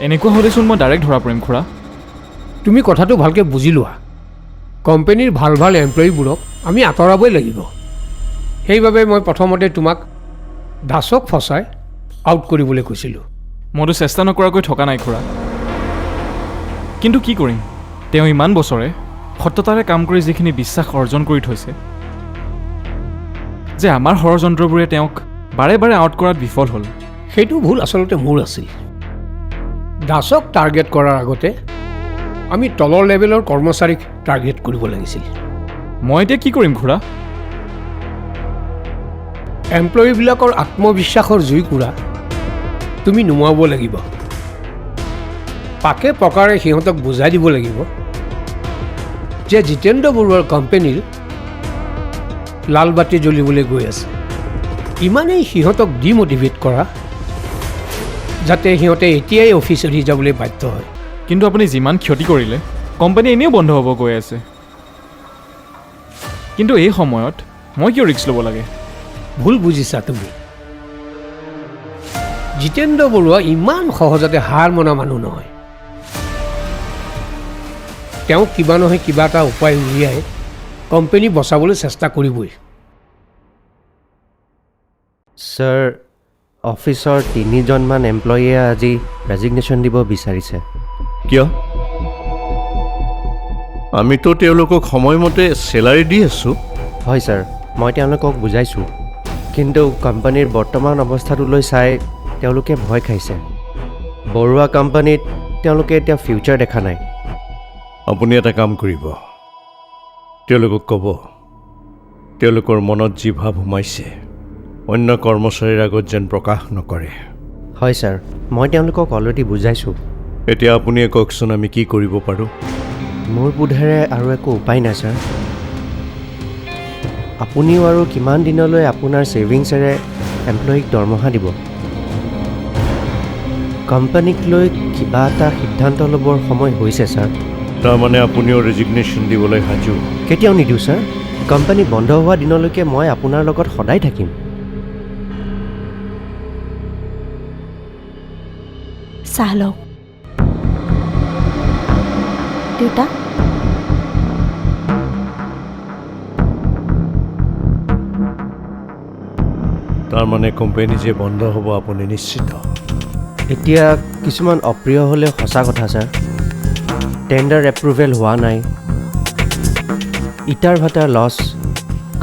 এনেকুৱা হ'লেচোন মই ডাইৰেক্ট ধৰা পৰিম খুৰা। তুমি কথাটো ভালকৈ বুজি লোৱা। কোম্পানীৰ ভাল ভাল এমপ্লয়ীবোৰক আমি আঁতৰাবই লাগিব। সেইবাবে মই প্ৰথমতে তোমাক দাসক ফচাই আউট কৰিবলৈ কৈছিলোঁ। মইতো চেষ্টা নকৰাকৈ থকা নাই খুৰা। কিন্তু কি কৰিম, তেওঁ ইমান বছৰে সত্যতাৰে কাম কৰি যিখিনি বিশ্বাস অৰ্জন কৰি থৈছে যে আমাৰ ষড়যন্ত্ৰবোৰে তেওঁক বাৰে বাৰে আউট কৰাত বিফল হ'ল। সেইটো ভুল আচলতে মোৰ আছিল। দাসক টাৰ্গেট কৰাৰ আগতে আমি তলৰ লেভেলৰ কৰ্মচাৰীক টাৰ্গেট কৰিব লাগিছিল। মই এতিয়া কি কৰিম খুৰা? এমপ্লয়ীবিলাকৰ আত্মবিশ্বাসৰ জুইকুৰা তুমি নুমুৱাব লাগিব। পাকে প্ৰকাৰে সিহঁতক বুজাই দিব লাগিব যে জিতেন্দ্ৰ বৰুৱাৰ কোম্পানীৰ লাল বাতি জ্বলিবলৈ গৈ আছে। ইমানেই সিহঁতক ডিমটিভেট কৰা যাতে সিহঁতে এতিয়াই অফিচ এৰি যাবলৈ বাধ্য হয়। কিন্তু আপুনি যিমান ক্ষতি কৰিলে কোম্পানী এনেও বন্ধ হ'ব গৈ আছে। কিন্তু এই সময়ত মই কিয় ৰিস্ক ল'ব লাগে? ভুল বুজিছা তুমি। জিতেন্দ্ৰ বৰুৱা ইমান সহজতে হাৰ মনা মানুহ নহয়। তেওঁ কিবা নহয় কিবা এটা উপায় উলিয়াই কোম্পানী বচাবলৈ চেষ্টা কৰিবই। ছাৰ, অফিচৰ 3জনমান এমপ্লয়ীয়ে আজি ৰেজিগনেশ্যন দিব বিচাৰিছে। কিয়? আমিতো তেওঁলোকক সময়মতে চেলাৰী দি আছোঁ। হয় ছাৰ, মই তেওঁলোকক বুজাইছোঁ, কিন্তু কোম্পানীৰ বৰ্তমান অৱস্থাটোলৈ চাই তেওঁলোকে ভয় খাইছে। বৰুৱা কোম্পানীত তেওঁলোকে এতিয়া ফিউচাৰ দেখা নাই। আপুনি এটা কাম কৰিব, তেওঁলোকক ক'ব তেওঁলোকৰ মনত যি ভাৱ সোমাইছে অন্য কৰ্মচাৰীৰ আগত যেন প্ৰকাশ নকৰে। হয় ছাৰ, মই তেওঁলোকক অলৰেডি বুজাইছোঁ। এতিয়া আপুনিয়ে কওকচোন আমি কি কৰিব পাৰোঁ? মোৰ বোধেৰে আৰু একো উপায় নাই ছাৰ। আপুনিও আৰু কিমান দিনলৈ আপোনাৰ ছেভিংছেৰে এমপ্লয়ীক দৰমহা দিব? কোম্পানীক লৈ কিবা এটা সিদ্ধান্ত ল'বৰ সময় হৈছে ছাৰ। তাৰমানে আপুনিও ৰেজিগনেশ্যন দিবলৈ সাজু? কেতিয়াও নিদিওঁ ছাৰ। কোম্পানী বন্ধ হোৱা দিনলৈকে মই আপোনাৰ লগত সদায় থাকিম। চাহ লওক দেউতা। তাৰমানে কোম্পানী যে বন্ধ হ'ব আপুনি নিশ্চিত? এতিয়া কিছুমান অপ্ৰিয় হ'লেও সঁচা কথা ছাৰ। টেণ্ডাৰ এপ্ৰুভেল হোৱা নাই, ইটাৰ ভাটাৰ লছ,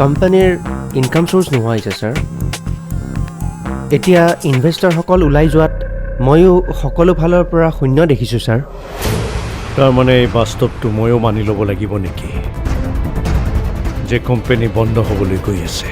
কোম্পানীৰ ইনকাম চ'ৰ্চ নোহোৱা হৈছে ছাৰ। এতিয়া ইনভেষ্টৰসকল ওলাই যোৱাত ময়ো সকলো ফালৰ পৰা শূন্য দেখিছোঁ ছাৰ। তাৰমানে এই বাস্তৱটো ময়ো মানি ল'ব লাগিব নেকি যে কোম্পানী বন্ধ হ'বলৈ গৈ আছে?